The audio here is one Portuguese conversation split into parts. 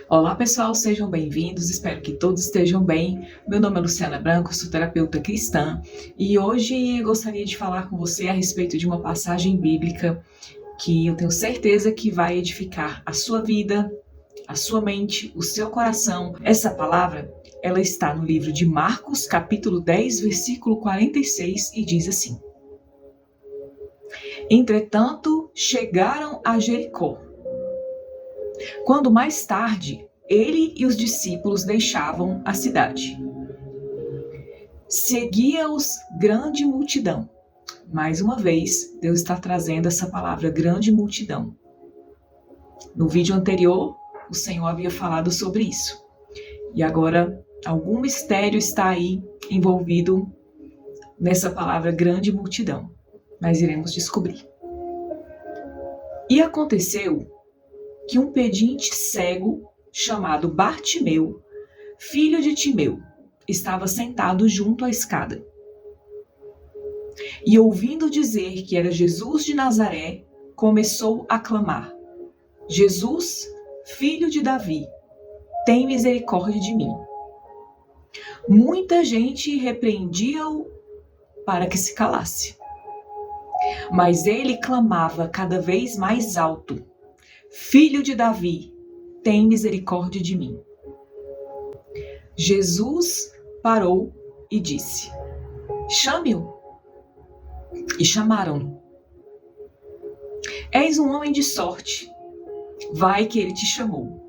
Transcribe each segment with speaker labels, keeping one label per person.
Speaker 1: Olá pessoal, sejam bem-vindos, espero que todos estejam bem. Meu nome é Luciana Branco, sou terapeuta cristã e hoje eu gostaria de falar com você a respeito de uma passagem bíblica que eu tenho certeza que vai edificar a sua vida, a sua mente, o seu coração. Essa palavra, ela está no livro de Marcos, capítulo 10, versículo 46 e diz assim: Entretanto, chegaram a Jericó. Quando mais tarde, ele e os discípulos deixavam a cidade. Seguia-os grande multidão. Mais uma vez, Deus está trazendo essa palavra grande multidão. No vídeo anterior, o Senhor havia falado sobre isso. E agora, algum mistério está aí envolvido nessa palavra grande multidão. Mas iremos descobrir. E aconteceu que um pedinte cego, chamado Bartimeu, filho de Timeu, estava sentado junto à escada. E ouvindo dizer que era Jesus de Nazaré, começou a clamar: Jesus, filho de Davi, tem misericórdia de mim. Muita gente repreendia-o para que se calasse. Mas ele clamava cada vez mais alto: Filho de Davi, tem misericórdia de mim. Jesus parou e disse: Chame-o. E chamaram-no. És um homem de sorte. Vai que ele te chamou.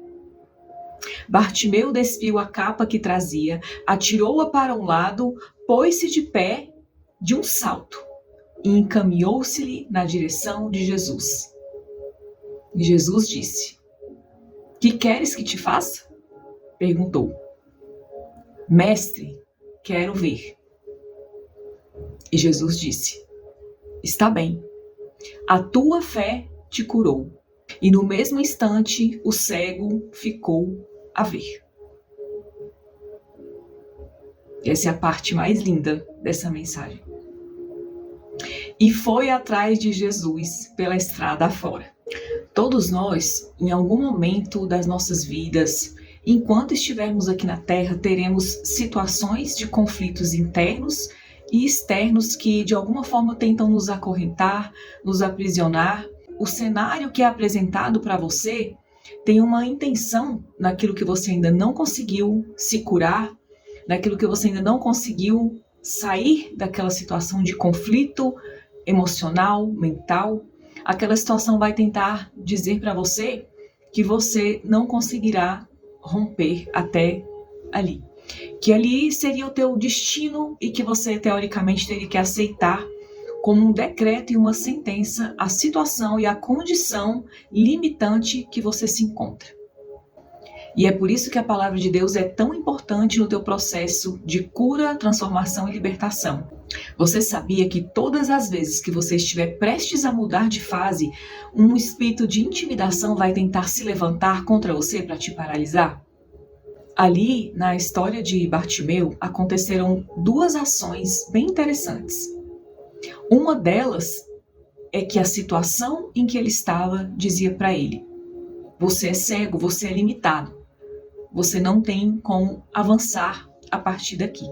Speaker 1: Bartimeu despiu a capa que trazia, atirou-a para um lado, pôs-se de pé de um salto e encaminhou-se-lhe na direção de Jesus. E Jesus disse: Que queres que te faça? Perguntou. Mestre, quero ver. E Jesus disse: Está bem, a tua fé te curou. E no mesmo instante o cego ficou a ver. Essa é a parte mais linda dessa mensagem. E foi atrás de Jesus pela estrada afora. Todos nós, em algum momento das nossas vidas, enquanto estivermos aqui na Terra, teremos situações de conflitos internos e externos que de alguma forma tentam nos acorrentar, nos aprisionar. O cenário que é apresentado para você tem uma intenção naquilo que você ainda não conseguiu se curar, naquilo que você ainda não conseguiu sair daquela situação de conflito emocional, mental. Aquela situação vai tentar dizer para você que você não conseguirá romper até ali. Que ali seria o teu destino e que você, teoricamente, teria que aceitar como um decreto e uma sentença a situação e a condição limitante que você se encontra. E é por isso que a palavra de Deus é tão importante no teu processo de cura, transformação e libertação. Você sabia que todas as vezes que você estiver prestes a mudar de fase, um espírito de intimidação vai tentar se levantar contra você para te paralisar? Ali, na história de Bartimeu, aconteceram duas ações bem interessantes. Uma delas é que a situação em que ele estava dizia para ele: você é cego, você é limitado. Você não tem como avançar a partir daqui.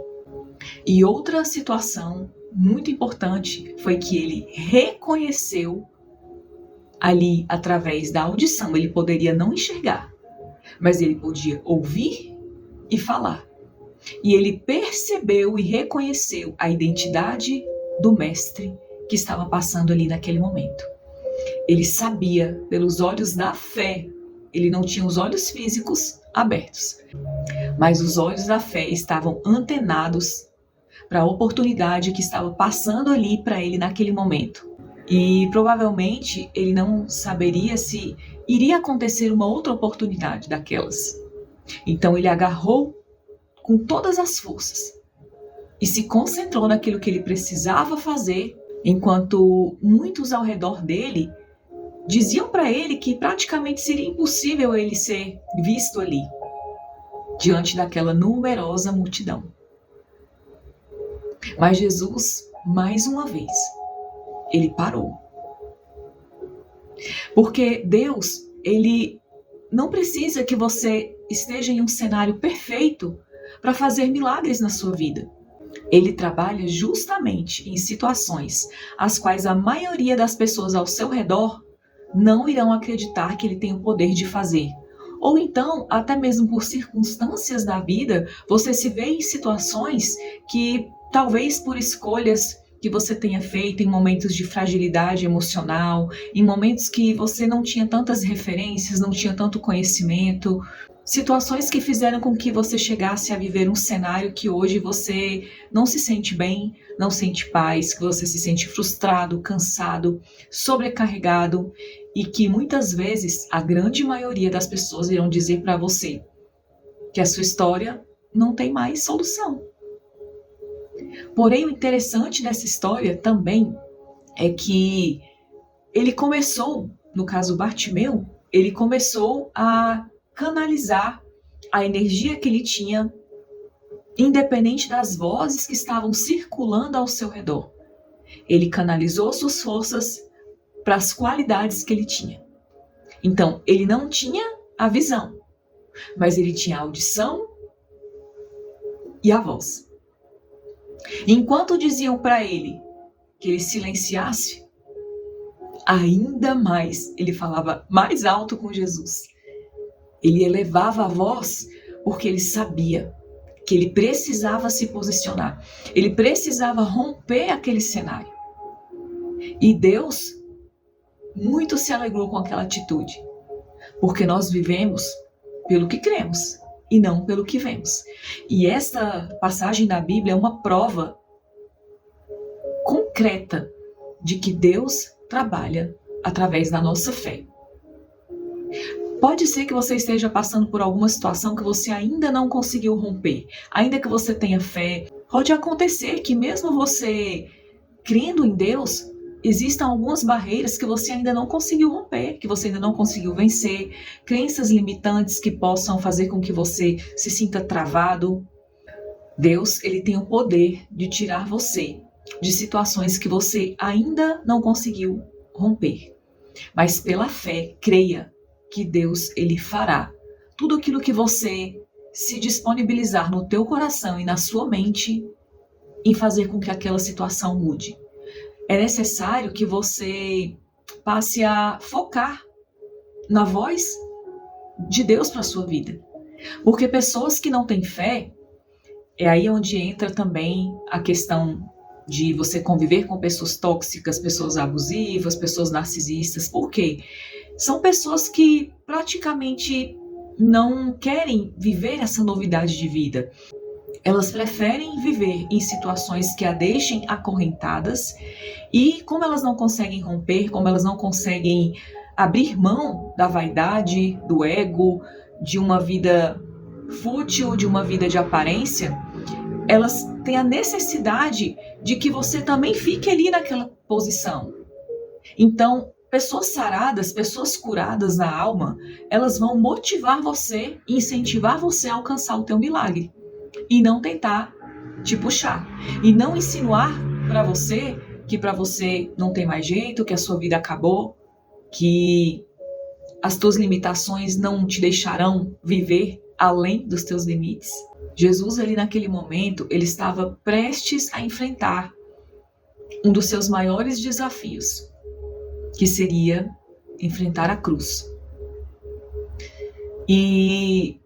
Speaker 1: E outra situação muito importante foi que ele reconheceu ali através da audição. Ele poderia não enxergar, mas ele podia ouvir e falar. E ele percebeu e reconheceu a identidade do mestre que estava passando ali naquele momento. Ele sabia pelos olhos da fé. Ele não tinha os olhos físicos abertos, mas os olhos da fé estavam antenados para a oportunidade que estava passando ali para ele naquele momento. E provavelmente ele não saberia se iria acontecer uma outra oportunidade daquelas. Então ele agarrou com todas as forças e se concentrou naquilo que ele precisava fazer, enquanto muitos ao redor dele diziam para ele que praticamente seria impossível ele ser visto ali, diante daquela numerosa multidão. Mas Jesus, mais uma vez, ele parou. Porque Deus, ele não precisa que você esteja em um cenário perfeito para fazer milagres na sua vida. Ele trabalha justamente em situações as quais a maioria das pessoas ao seu redor não irão acreditar que ele tem o poder de fazer. Ou então, até mesmo por circunstâncias da vida, você se vê em situações que, talvez por escolhas que você tenha feito em momentos de fragilidade emocional, em momentos que você não tinha tantas referências, não tinha tanto conhecimento, situações que fizeram com que você chegasse a viver um cenário que hoje você não se sente bem, não sente paz, que você se sente frustrado, cansado, sobrecarregado e que muitas vezes a grande maioria das pessoas irão dizer para você que a sua história não tem mais solução. Porém, o interessante dessa história também é que ele começou, no caso Bartimeu, ele começou a canalizar a energia que ele tinha, independente das vozes que estavam circulando ao seu redor. Ele canalizou suas forças para as qualidades que ele tinha. Então, ele não tinha a visão, mas ele tinha a audição e a voz. Enquanto diziam para ele que ele silenciasse, ainda mais ele falava mais alto com Jesus. Ele elevava a voz porque ele sabia que ele precisava se posicionar. Ele precisava romper aquele cenário. E Deus muito se alegrou com aquela atitude, porque nós vivemos pelo que cremos e não pelo que vemos. E esta passagem da Bíblia é uma prova concreta de que Deus trabalha através da nossa fé. Pode ser que você esteja passando por alguma situação que você ainda não conseguiu romper, ainda que você tenha fé. Pode acontecer que mesmo você crendo em Deus, existam algumas barreiras que você ainda não conseguiu romper, que você ainda não conseguiu vencer, crenças limitantes que possam fazer com que você se sinta travado. Deus, ele tem o poder de tirar você de situações que você ainda não conseguiu romper. Mas pela fé, creia que Deus, ele fará tudo aquilo que você se disponibilizar no teu coração e na sua mente em fazer com que aquela situação mude. É necessário que você passe a focar na voz de Deus para a sua vida. Porque pessoas que não têm fé, é aí onde entra também a questão de você conviver com pessoas tóxicas, pessoas abusivas, pessoas narcisistas. Por quê? São pessoas que praticamente não querem viver essa novidade de vida. Elas preferem viver em situações que a deixem acorrentadas e como elas não conseguem romper, como elas não conseguem abrir mão da vaidade, do ego, de uma vida fútil, de uma vida de aparência, elas têm a necessidade de que você também fique ali naquela posição. Então, pessoas saradas, pessoas curadas na alma, elas vão motivar você, incentivar você a alcançar o teu milagre. E não tentar te puxar. E não insinuar para você que para você não tem mais jeito, que a sua vida acabou, que as tuas limitações não te deixarão viver além dos teus limites. Jesus, ali naquele momento, ele estava prestes a enfrentar um dos seus maiores desafios, que seria enfrentar a cruz. E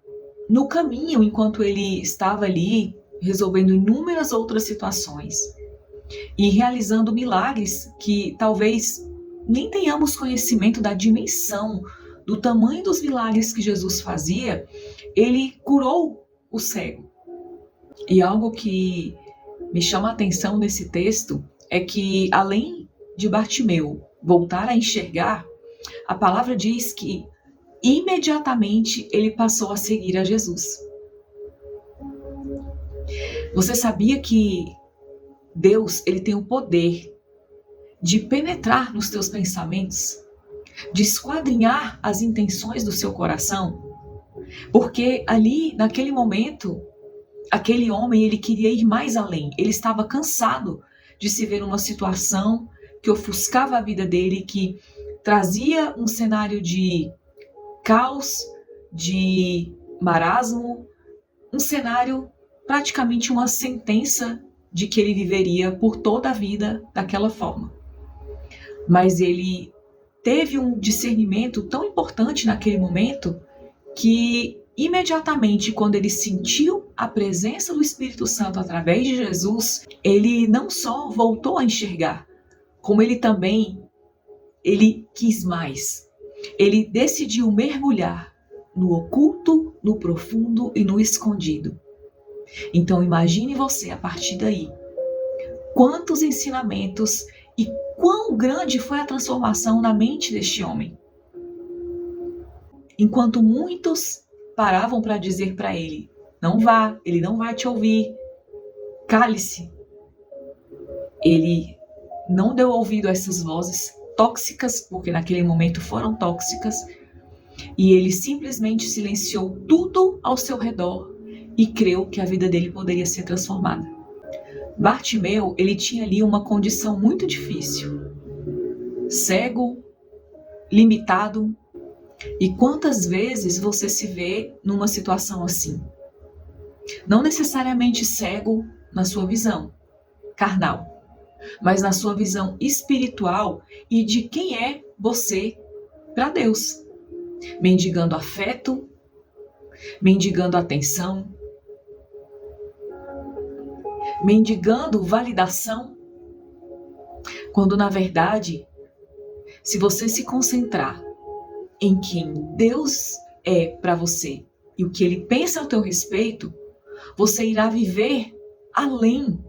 Speaker 1: no caminho, enquanto ele estava ali, resolvendo inúmeras outras situações e realizando milagres que talvez nem tenhamos conhecimento da dimensão, do tamanho dos milagres que Jesus fazia, ele curou o cego. E algo que me chama a atenção nesse texto é que, além de Bartimeu voltar a enxergar, a palavra diz que imediatamente ele passou a seguir a Jesus. Você sabia que Deus, ele tem o poder de penetrar nos teus pensamentos, de esquadrinhar as intenções do seu coração? Porque ali, naquele momento, aquele homem, ele queria ir mais além. Ele estava cansado de se ver numa situação que ofuscava a vida dele, que trazia um cenário de caos, de marasmo, um cenário, praticamente uma sentença de que ele viveria por toda a vida daquela forma. Mas ele teve um discernimento tão importante naquele momento que imediatamente, quando ele sentiu a presença do Espírito Santo através de Jesus, ele não só voltou a enxergar, como ele quis mais. Ele decidiu mergulhar no oculto, no profundo e no escondido. Então imagine você, a partir daí, quantos ensinamentos e quão grande foi a transformação na mente deste homem. Enquanto muitos paravam para dizer para ele, não vá, ele não vai te ouvir, cale-se. Ele não deu ouvido a essas vozes tóxicas, porque naquele momento foram tóxicas, e ele simplesmente silenciou tudo ao seu redor e creu que a vida dele poderia ser transformada. Bartimeu, ele tinha ali uma condição muito difícil. Cego, limitado. E quantas vezes você se vê numa situação assim? Não necessariamente cego na sua visão carnal, mas na sua visão espiritual e de quem é você para Deus. Mendigando afeto, mendigando atenção, mendigando validação, quando na verdade, se você se concentrar em quem Deus é para você e o que Ele pensa ao teu respeito, você irá viver além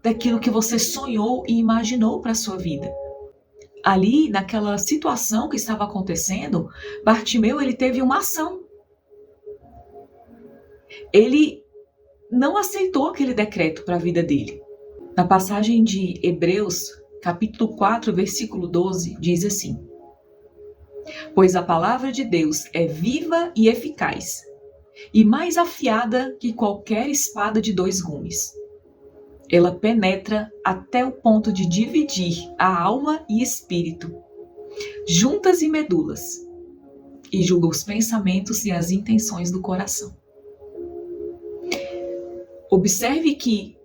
Speaker 1: daquilo que você sonhou e imaginou para a sua vida. Ali, naquela situação que estava acontecendo, Bartimeu, ele teve uma ação. Ele não aceitou aquele decreto para a vida dele. Na passagem de Hebreus, capítulo 4, versículo 12, diz assim: pois a palavra de Deus é viva e eficaz, e mais afiada que qualquer espada de 2 gumes. Ela penetra até o ponto de dividir a alma e espírito, juntas e medulas, e julga os pensamentos e as intenções do coração. Observe que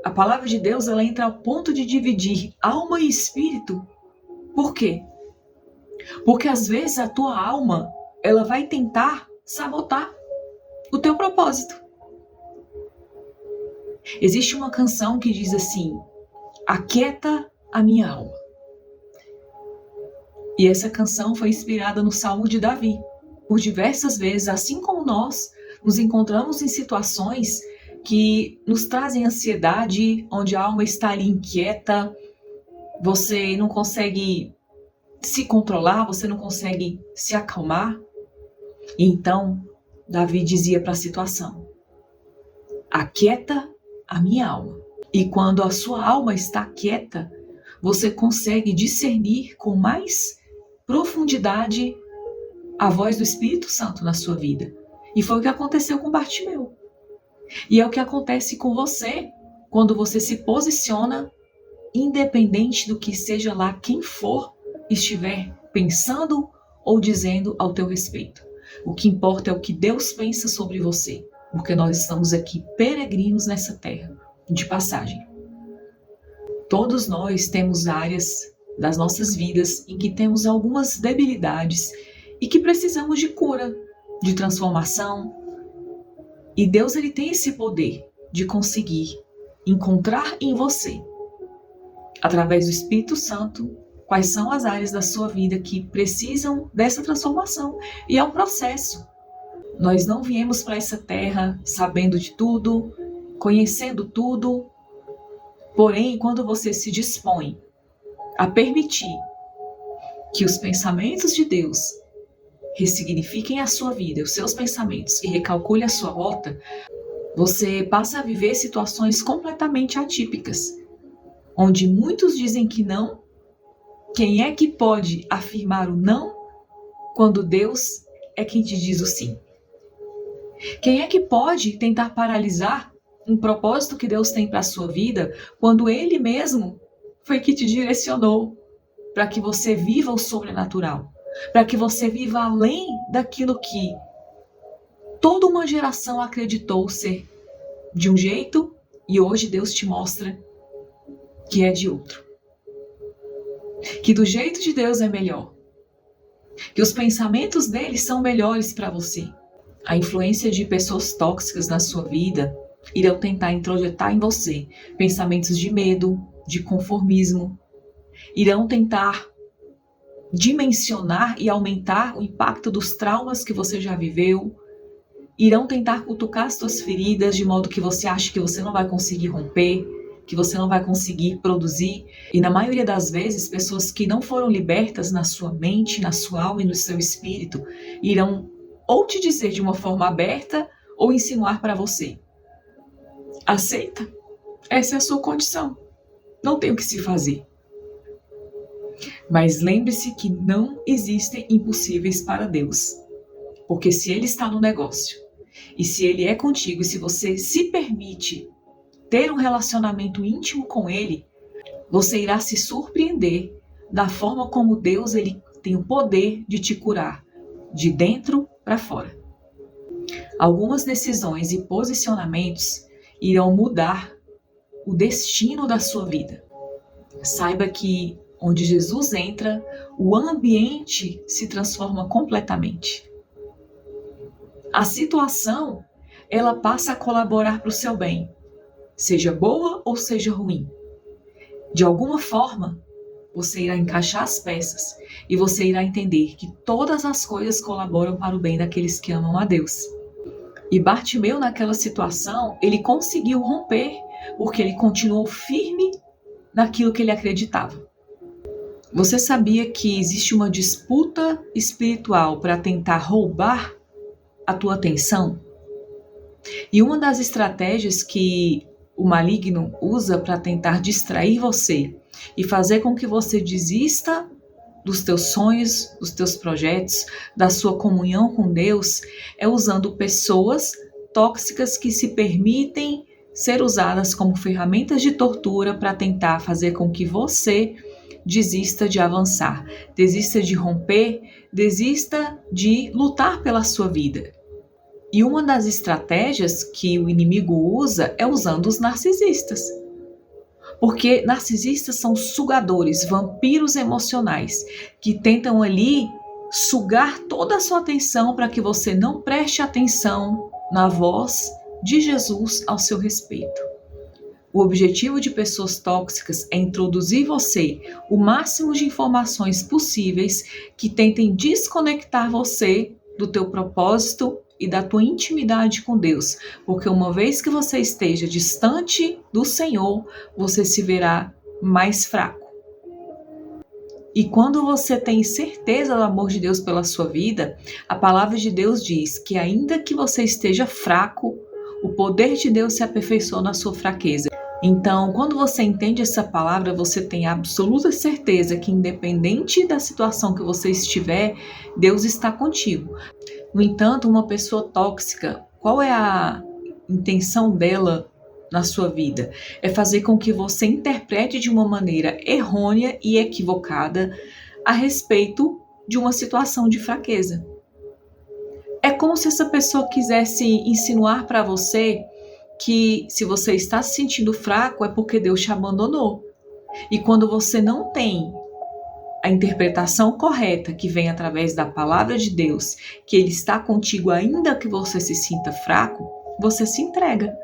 Speaker 1: a palavra de Deus, ela entra ao ponto de dividir alma e espírito. Por quê? Porque às vezes a tua alma, ela vai tentar sabotar o teu propósito. Existe uma canção que diz assim: aquieta a minha alma. E essa canção foi inspirada no Salmo de Davi. Por diversas vezes, assim como nós, nos encontramos em situações que nos trazem ansiedade, onde a alma está ali inquieta, você não consegue se controlar, você não consegue se acalmar. E então, Davi dizia para a situação: aquieta a minha alma. E quando a sua alma está quieta, você consegue discernir com mais profundidade a voz do Espírito Santo na sua vida. E foi o que aconteceu com Bartimeu. E é o que acontece com você quando você se posiciona, independente do que seja lá quem for estiver pensando ou dizendo ao teu respeito. O que importa é o que Deus pensa sobre você, porque nós estamos aqui peregrinos nessa terra, de passagem. Todos nós temos áreas das nossas vidas em que temos algumas debilidades e que precisamos de cura, de transformação. E Deus, ele tem esse poder de conseguir encontrar em você, através do Espírito Santo, quais são as áreas da sua vida que precisam dessa transformação. E é um processo. Nós não viemos para essa terra sabendo de tudo, conhecendo tudo. Porém, quando você se dispõe a permitir que os pensamentos de Deus ressignifiquem a sua vida, os seus pensamentos, e recalcule a sua rota, você passa a viver situações completamente atípicas, onde muitos dizem que não. Quem é que pode afirmar o não quando Deus é quem te diz o sim? Quem é que pode tentar paralisar um propósito que Deus tem para a sua vida quando Ele mesmo foi que te direcionou para que você viva o sobrenatural, para que você viva além daquilo que toda uma geração acreditou ser de um jeito e hoje Deus te mostra que é de outro. Que do jeito de Deus é melhor. Que os pensamentos dele são melhores para você. A influência de pessoas tóxicas na sua vida irão tentar introjetar em você pensamentos de medo, de conformismo. Irão tentar dimensionar e aumentar o impacto dos traumas que você já viveu. Irão tentar cutucar as suas feridas de modo que você ache que você não vai conseguir romper, que você não vai conseguir produzir. E na maioria das vezes, pessoas que não foram libertas na sua mente, na sua alma e no seu espírito, irão ou te dizer de uma forma aberta ou insinuar para você: aceita, essa é a sua condição, não tem o que se fazer. Mas lembre-se que não existem impossíveis para Deus, porque se Ele está no negócio, e se Ele é contigo, e se você se permite ter um relacionamento íntimo com Ele, você irá se surpreender da forma como Deus ele tem o poder de te curar, de dentro para fora. Algumas decisões e posicionamentos irão mudar o destino da sua vida. Saiba que onde Jesus entra, o ambiente se transforma completamente. A situação, ela passa a colaborar para o seu bem, seja boa ou seja ruim. De alguma forma, você irá encaixar as peças e você irá entender que todas as coisas colaboram para o bem daqueles que amam a Deus. E Bartimeu, naquela situação, ele conseguiu romper porque ele continuou firme naquilo que ele acreditava. Você sabia que existe uma disputa espiritual para tentar roubar a tua atenção? E uma das estratégias que o maligno usa para tentar distrair você e fazer com que você desista dos teus sonhos, dos teus projetos, da sua comunhão com Deus, é usando pessoas tóxicas que se permitem ser usadas como ferramentas de tortura para tentar fazer com que você desista de avançar, desista de romper, desista de lutar pela sua vida. E uma das estratégias que o inimigo usa é usando os narcisistas. Porque narcisistas são sugadores, vampiros emocionais, que tentam ali sugar toda a sua atenção para que você não preste atenção na voz de Jesus ao seu respeito. O objetivo de pessoas tóxicas é introduzir você o máximo de informações possíveis que tentem desconectar você do teu propósito e da tua intimidade com Deus, porque uma vez que você esteja distante do Senhor, você se verá mais fraco. E quando você tem certeza do amor de Deus pela sua vida, a palavra de Deus diz que ainda que você esteja fraco, o poder de Deus se aperfeiçoa na sua fraqueza. Então, quando você entende essa palavra, você tem absoluta certeza que independente da situação que você estiver, Deus está contigo. No entanto, uma pessoa tóxica, qual é a intenção dela na sua vida? É fazer com que você interprete de uma maneira errônea e equivocada a respeito de uma situação de fraqueza. É como se essa pessoa quisesse insinuar para você que se você está se sentindo fraco é porque Deus te abandonou. E quando você não tem a interpretação correta que vem através da palavra de Deus, que Ele está contigo ainda que você se sinta fraco, você se entrega.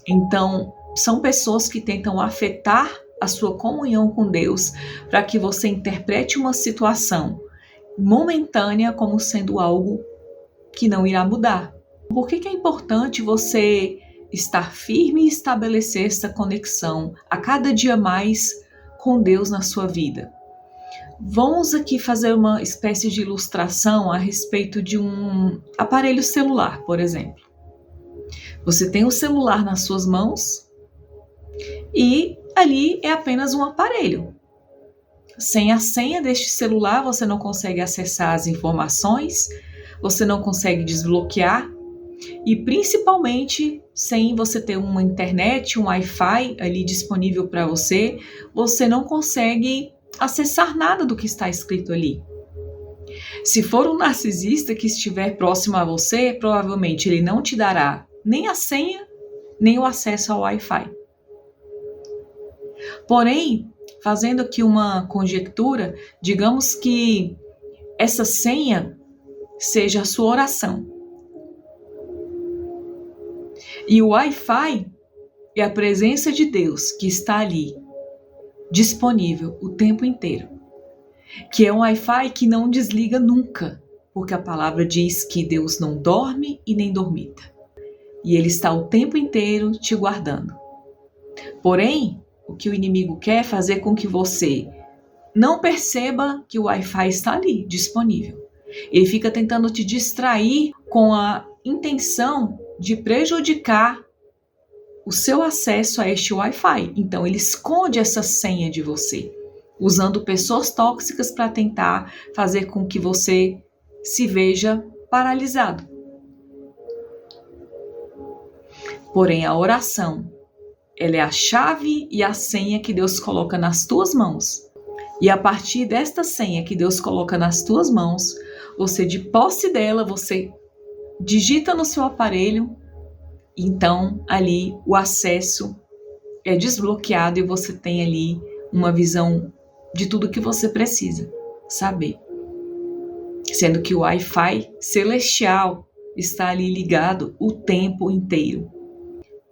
Speaker 1: Então, são pessoas que tentam afetar a sua comunhão com Deus para que você interprete uma situação momentânea como sendo algo que não irá mudar. Por que é importante você estar firme e estabelecer essa conexão a cada dia mais com Deus na sua vida? Vamos aqui fazer uma espécie de ilustração a respeito de um aparelho celular, por exemplo. Você tem o celular nas suas mãos e ali é apenas um aparelho. Sem a senha deste celular, você não consegue acessar as informações, você não consegue desbloquear e principalmente sem você ter uma internet, um Wi-Fi ali disponível para você, você não consegue acessar nada do que está escrito ali. Se for um narcisista que estiver próximo a você, provavelmente ele não te dará nem a senha, nem o acesso ao Wi-Fi. Porém, fazendo aqui uma conjectura, digamos que essa senha seja a sua oração. E o Wi-Fi é a presença de Deus que está ali, disponível o tempo inteiro. Que é um Wi-Fi que não desliga nunca, porque a palavra diz que Deus não dorme e nem dormita. E Ele está o tempo inteiro te guardando. Porém, o que o inimigo quer é fazer com que você não perceba que o Wi-Fi está ali, disponível. Ele fica tentando te distrair com a intenção de prejudicar o seu acesso a este Wi-Fi. Então, ele esconde essa senha de você, usando pessoas tóxicas para tentar fazer com que você se veja paralisado. Porém, a oração, ela é a chave e a senha que Deus coloca nas tuas mãos. E a partir desta senha que Deus coloca nas tuas mãos, você, de posse dela, você digita no seu aparelho, então ali o acesso é desbloqueado e você tem ali uma visão de tudo que você precisa saber. Sendo que o Wi-Fi celestial está ali ligado o tempo inteiro.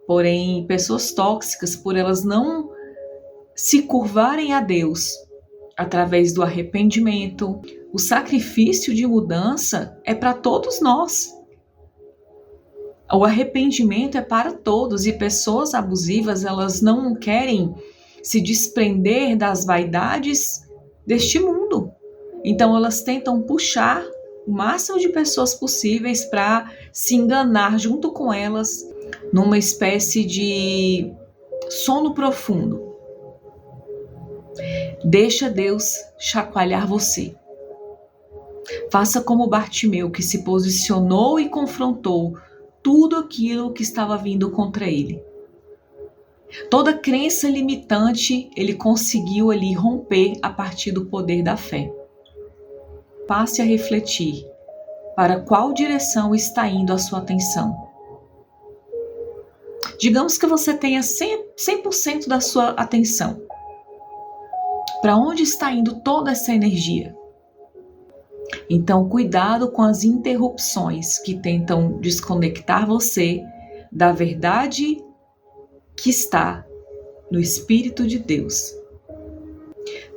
Speaker 1: Porém, pessoas tóxicas, por elas não se curvarem a Deus através do arrependimento, o sacrifício de mudança é para todos nós. O arrependimento é para todos, e pessoas abusivas, elas não querem se desprender das vaidades deste mundo. Então elas tentam puxar o máximo de pessoas possíveis para se enganar junto com elas numa espécie de sono profundo. Deixa Deus chacoalhar você. Faça como Bartimeu, que se posicionou e confrontou tudo aquilo que estava vindo contra ele. Toda crença limitante ele conseguiu ali romper a partir do poder da fé. Passe a refletir para qual direção está indo a sua atenção. Digamos que você tenha 100% da sua atenção. Para onde está indo toda essa energia? Então, cuidado com as interrupções que tentam desconectar você da verdade que está no Espírito de Deus.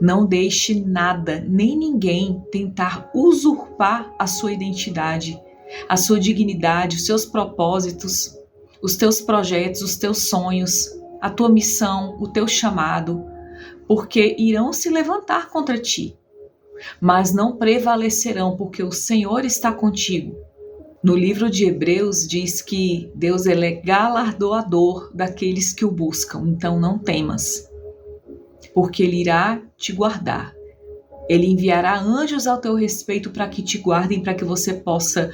Speaker 1: Não deixe nada, nem ninguém tentar usurpar a sua identidade, a sua dignidade, os seus propósitos, os teus projetos, os teus sonhos, a tua missão, o teu chamado, porque irão se levantar contra ti, mas não prevalecerão, porque o Senhor está contigo. No livro de Hebreus diz que Deus é galardoador daqueles que o buscam, então não temas, porque Ele irá te guardar. Ele enviará anjos ao teu respeito para que te guardem, para que você possa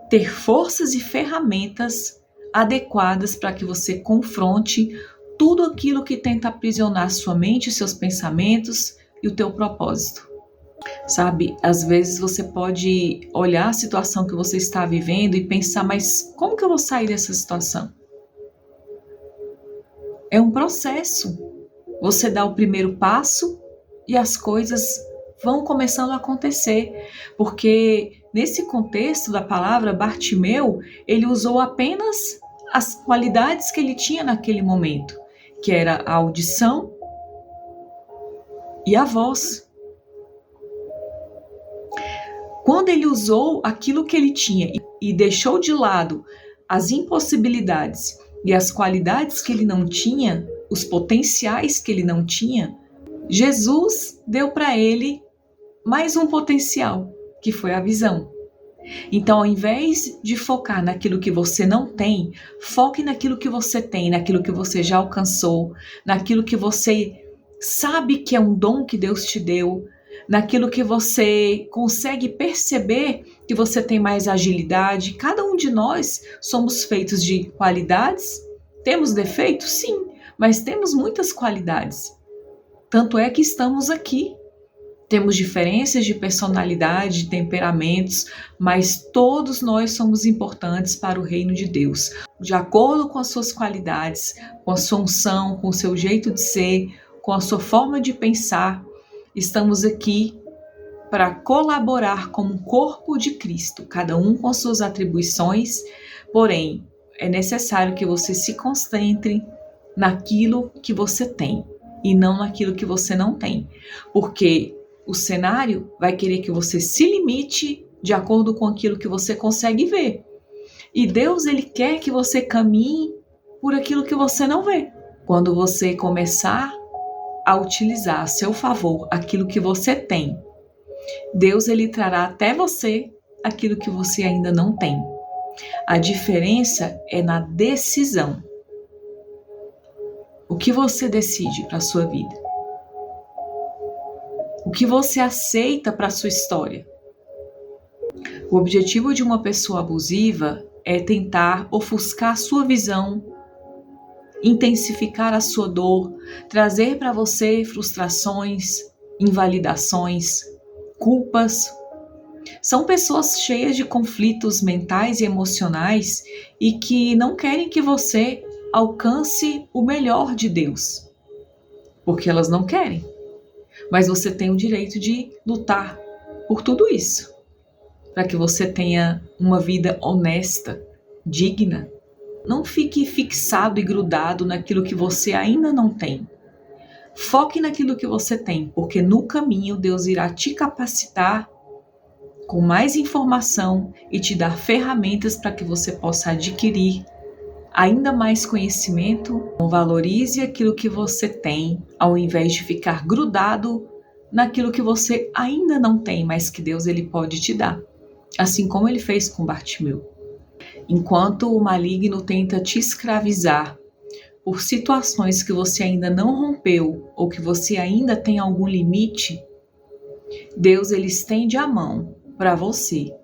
Speaker 1: ter forças e ferramentas adequadas para que você confronte tudo aquilo que tenta aprisionar sua mente, seus pensamentos e o teu propósito. Sabe, às vezes você pode olhar a situação que você está vivendo e pensar, mas como que eu vou sair dessa situação? É um processo. Você dá o primeiro passo e as coisas vão começando a acontecer. Porque nesse contexto da palavra, Bartimeu, ele usou apenas as qualidades que ele tinha naquele momento, que era a audição e a voz. Quando ele usou aquilo que ele tinha e deixou de lado as impossibilidades e as qualidades que ele não tinha, os potenciais que ele não tinha, Jesus deu para ele mais um potencial, que foi a visão. Então, ao invés de focar naquilo que você não tem, foque naquilo que você tem, naquilo que você já alcançou, naquilo que você sabe que é um dom que Deus te deu, naquilo que você consegue perceber que você tem mais agilidade. Cada um de nós somos feitos de qualidades. Temos defeitos? Sim, mas temos muitas qualidades. Tanto é que estamos aqui. Temos diferenças de personalidade, de temperamentos, mas todos nós somos importantes para o reino de Deus. De acordo com as suas qualidades, com a sua unção, com o seu jeito de ser, com a sua forma de pensar, estamos aqui para colaborar como um corpo de Cristo, cada um com suas atribuições, porém, é necessário que você se concentre naquilo que você tem e não naquilo que você não tem, porque o cenário vai querer que você se limite de acordo com aquilo que você consegue ver. E Deus, ele quer que você caminhe por aquilo que você não vê. Quando você começar a utilizar a seu favor aquilo que você tem, Deus, ele trará até você aquilo que você ainda não tem. A diferença é na decisão. O que você decide para a sua vida? O que você aceita para a sua história? O objetivo de uma pessoa abusiva é tentar ofuscar a sua visão, intensificar a sua dor, trazer para você frustrações, invalidações, culpas. São pessoas cheias de conflitos mentais e emocionais e que não querem que você alcance o melhor de Deus, porque elas não querem. Mas você tem o direito de lutar por tudo isso, para que você tenha uma vida honesta, digna. Não fique fixado e grudado naquilo que você ainda não tem. Foque naquilo que você tem, porque no caminho Deus irá te capacitar com mais informação e te dar ferramentas para que você possa adquirir ainda mais conhecimento. Valorize aquilo que você tem, ao invés de ficar grudado naquilo que você ainda não tem, mas que Deus, ele pode te dar. Assim como ele fez com Bartimeu. Enquanto o maligno tenta te escravizar por situações que você ainda não rompeu ou que você ainda tem algum limite, Deus, ele estende a mão para você,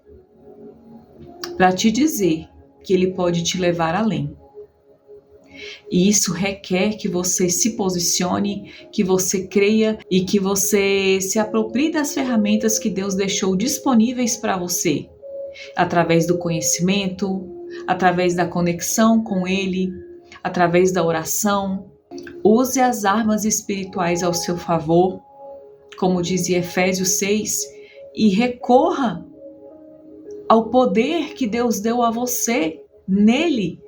Speaker 1: para te dizer que ele pode te levar além. E isso requer que você se posicione, que você creia e que você se aproprie das ferramentas que Deus deixou disponíveis para você, através do conhecimento, através da conexão com Ele, através da oração. Use as armas espirituais ao seu favor, como dizia Efésios 6, e recorra ao poder que Deus deu a você, nele,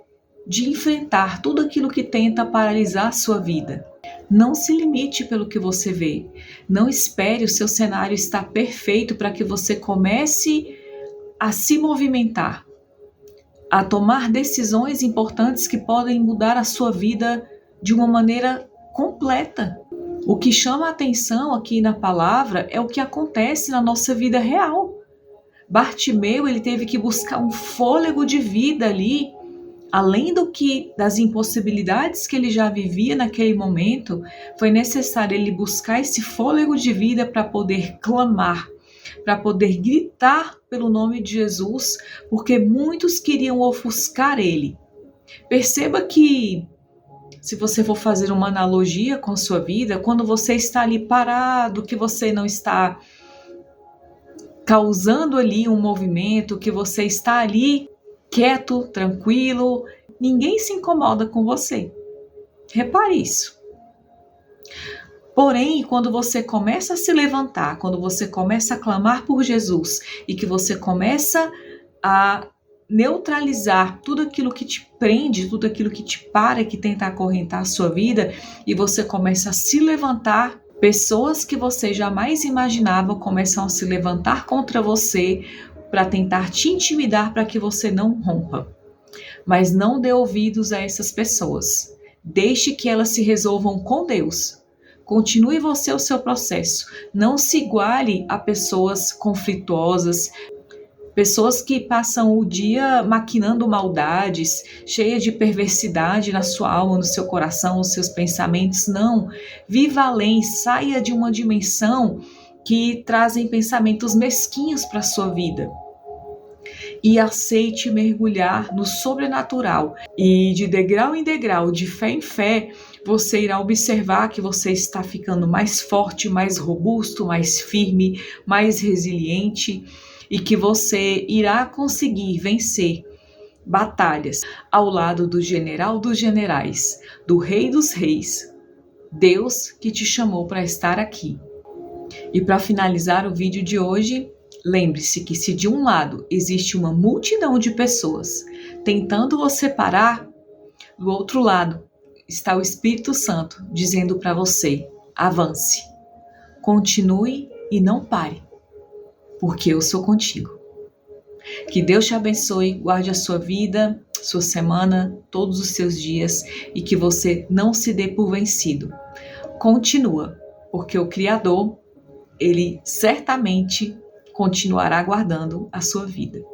Speaker 1: de enfrentar tudo aquilo que tenta paralisar a sua vida. Não se limite pelo que você vê. Não espere o seu cenário estar perfeito para que você comece a se movimentar, a tomar decisões importantes que podem mudar a sua vida de uma maneira completa. O que chama a atenção aqui na palavra é o que acontece na nossa vida real. Bartimeu, ele teve que buscar um fôlego de vida ali, além das impossibilidades que ele já vivia naquele momento. Foi necessário ele buscar esse fôlego de vida para poder clamar, para poder gritar pelo nome de Jesus, porque muitos queriam ofuscar ele. Perceba que, se você for fazer uma analogia com a sua vida, quando você está ali parado, que você não está causando ali um movimento, que você está ali quieto, tranquilo, ninguém se incomoda com você. Repare isso. Porém, quando você começa a se levantar, quando você começa a clamar por Jesus e que você começa a neutralizar tudo aquilo que te prende, tudo aquilo que te para, que tenta acorrentar a sua vida, e você começa a se levantar, pessoas que você jamais imaginava começam a se levantar contra você para tentar te intimidar para que você não rompa. Mas não dê ouvidos a essas pessoas. Deixe que elas se resolvam com Deus. Continue você o seu processo. Não se iguale a pessoas conflituosas, pessoas que passam o dia maquinando maldades, cheia de perversidade na sua alma, no seu coração, nos seus pensamentos. Não. Viva além, saia de uma dimensão que trazem pensamentos mesquinhos para a sua vida. E aceite mergulhar no sobrenatural. E de degrau em degrau, de fé em fé, você irá observar que você está ficando mais forte, mais robusto, mais firme, mais resiliente e que você irá conseguir vencer batalhas ao lado do general dos generais, do rei dos reis, Deus que te chamou para estar aqui. E para finalizar o vídeo de hoje, lembre-se que se de um lado existe uma multidão de pessoas tentando você parar, do outro lado está o Espírito Santo dizendo para você: avance, continue e não pare, porque eu sou contigo. Que Deus te abençoe, guarde a sua vida, sua semana, todos os seus dias e que você não se dê por vencido. Continua, porque o Criador, Ele certamente continuará guardando a sua vida.